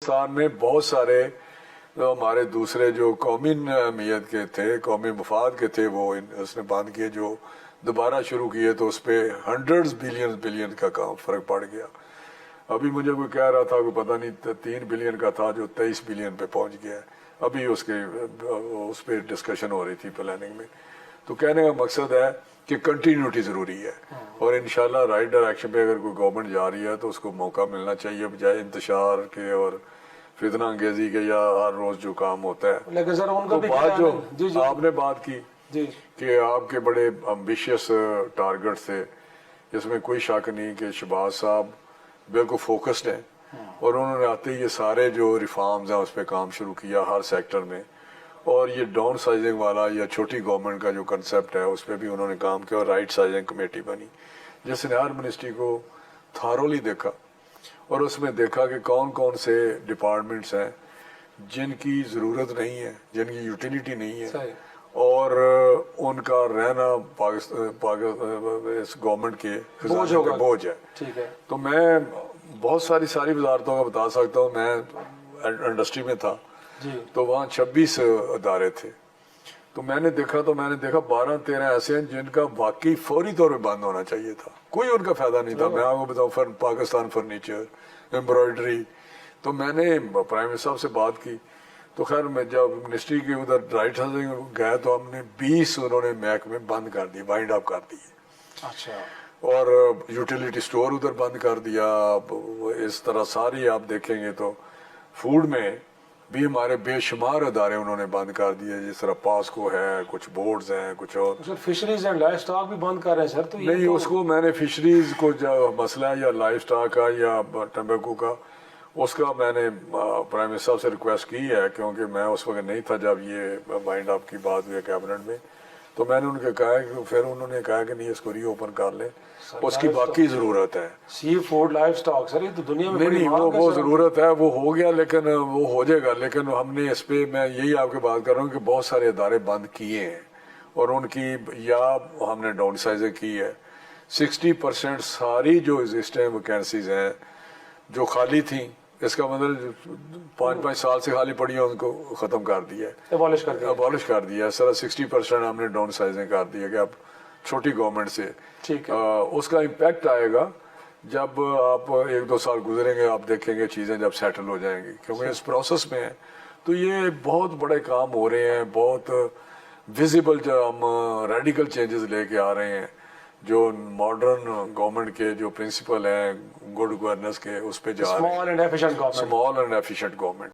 پاکستان میں بہت سارے ہمارے دوسرے جو قومی اہمیت کے تھے، قومی مفاد کے تھے، وہ اس نے بند کیے، جو دوبارہ شروع کیے تو اس پہ ہنڈریڈز بلین کا کام فرق پڑ گیا. ابھی مجھے کوئی کہہ رہا تھا کہ پتہ نہیں 3 بلین کا تھا جو 23 بلین پہ پہنچ گیا ہے. ابھی اس پہ ڈسکشن ہو رہی تھی پلاننگ میں. تو کہنے کا مقصد ہے کہ کنٹینیوٹی ضروری ہے، اور انشاءاللہ رائٹ ڈائریکشن پہ اگر کوئی گورنمنٹ جا رہی ہے تو اس کو موقع ملنا چاہیے، بجائے انتشار کے اور فتنہ انگیزی کے یا ہر روز جو کام ہوتا ہے. لیکن سر ان کا تو بھی بات جو آپ نے بات کی جی کہ آپ کے بڑے امبیشیس ٹارگٹ تھے، اس میں کوئی شک نہیں کہ شہباز صاحب بالکل فوکسڈ ہیں، اور انہوں نے آتے ہی یہ سارے جو ریفارمز ہیں اس پہ کام شروع کیا ہر سیکٹر میں. اور یہ ڈاؤن سائزنگ والا یا چھوٹی گورنمنٹ کا جو کنسیپٹ ہے اس پہ بھی انہوں نے کام کیا، اور رائٹ سائزنگ کمیٹی بنی جس نے ہر منسٹری کو تھارولی دیکھا، اور اس میں دیکھا کہ کون کون سے ڈپارٹمنٹس ہیں جن کی ضرورت نہیں ہے، جن کی یوٹیلیٹی نہیں ہے، صحیح. اور ان کا رہنا اس گورنمنٹ کے خزانے پہ بوجھ ہے. ٹھیک ہے. تو میں بہت ساری وزارتوں کا بتا سکتا ہوں. میں انڈسٹری میں تھا جی تو وہاں 26 ادارے تھے. تو میں نے دیکھا 12-13 ایسے ہیں جن کا واقعی فوری طور پہ بند ہونا چاہیے تھا، کوئی ان کا فائدہ نہیں تھا. میں آپ کو بتاؤں پاکستان فرنیچر، ایمبرائڈری. تو میں نے پرائم منسٹر صاحب سے بات کی، تو خیر میں جب منسٹری کے ادھر رائٹ سائزنگ گئے تو ہم نے 20 انہوں نے محکمے بند کر دیے، وائنڈ اپ کر دیے. اچھا. اور یوٹیلیٹی سٹور ادھر بند کر دیا. اس طرح ساری آپ دیکھیں گے تو فوڈ میں بھی ہمارے بے شمار ادارے انہوں نے بند کر دیے، جس طرح پاسکو ہے، کچھ بورڈز ہیں، کچھ اور. سر فشریز اینڈ لائف اسٹاک بھی بند کر رہے ہیں سر. تو نہیں، اس کو میں نے فشریز کو جو مسئلہ ہے یا لائف اسٹاک کا یا ٹمبیکو کا، اس کا میں نے پرائم منسٹر صاحب سے ریکویسٹ کی ہے، کیونکہ میں اس وقت نہیں تھا جب یہ وائنڈ اپ کی بات ہوئی کیبنٹ میں. تو میں نے ان کو کہا کہ پھر انہوں نے کہا کہ نہیں، اس کو ری اوپن کر لیں، اس کی باقی ضرورت ہے. سی فوڈ لائف اسٹاک سر یہ تو دنیا میں نہیں وہ ضرورت ہے، وہ ہو گیا، لیکن وہ ہو جائے گا. لیکن ہم نے اس پہ، میں یہی آپ کے بات کر رہا ہوں کہ بہت سارے ادارے بند کیے ہیں، اور ان کی یا ہم نے ڈاؤن سائزنگ کی ہے. 60% ساری جو ایگزسٹنگ ویکینسیز ہیں جو خالی تھیں، اس کا مطلب 5 سال سے خالی پڑی ہیں، ان کو ختم کر دیا ہے، ابالش کر دیا ہے. سر 60% ہم نے ڈاؤن سائزنگ کر دی ہے کہ اب چھوٹی گورنمنٹ سے اس کا امپیکٹ آئے گا جب آپ 1-2 سال گزریں گے، آپ دیکھیں گے چیزیں جب سیٹل ہو جائیں گی، کیونکہ اس پروسیس میں ہے. تو یہ بہت بڑے کام ہو رہے ہیں، بہت ویزیبل، جو ہم ریڈیکل چینجز لے کے آ رہے ہیں، جو ماڈرن گورنمنٹ کے جو پرنسپل ہیں گڈ گورننس کے، اس پہ جا رہے ہیں. Small and efficient government.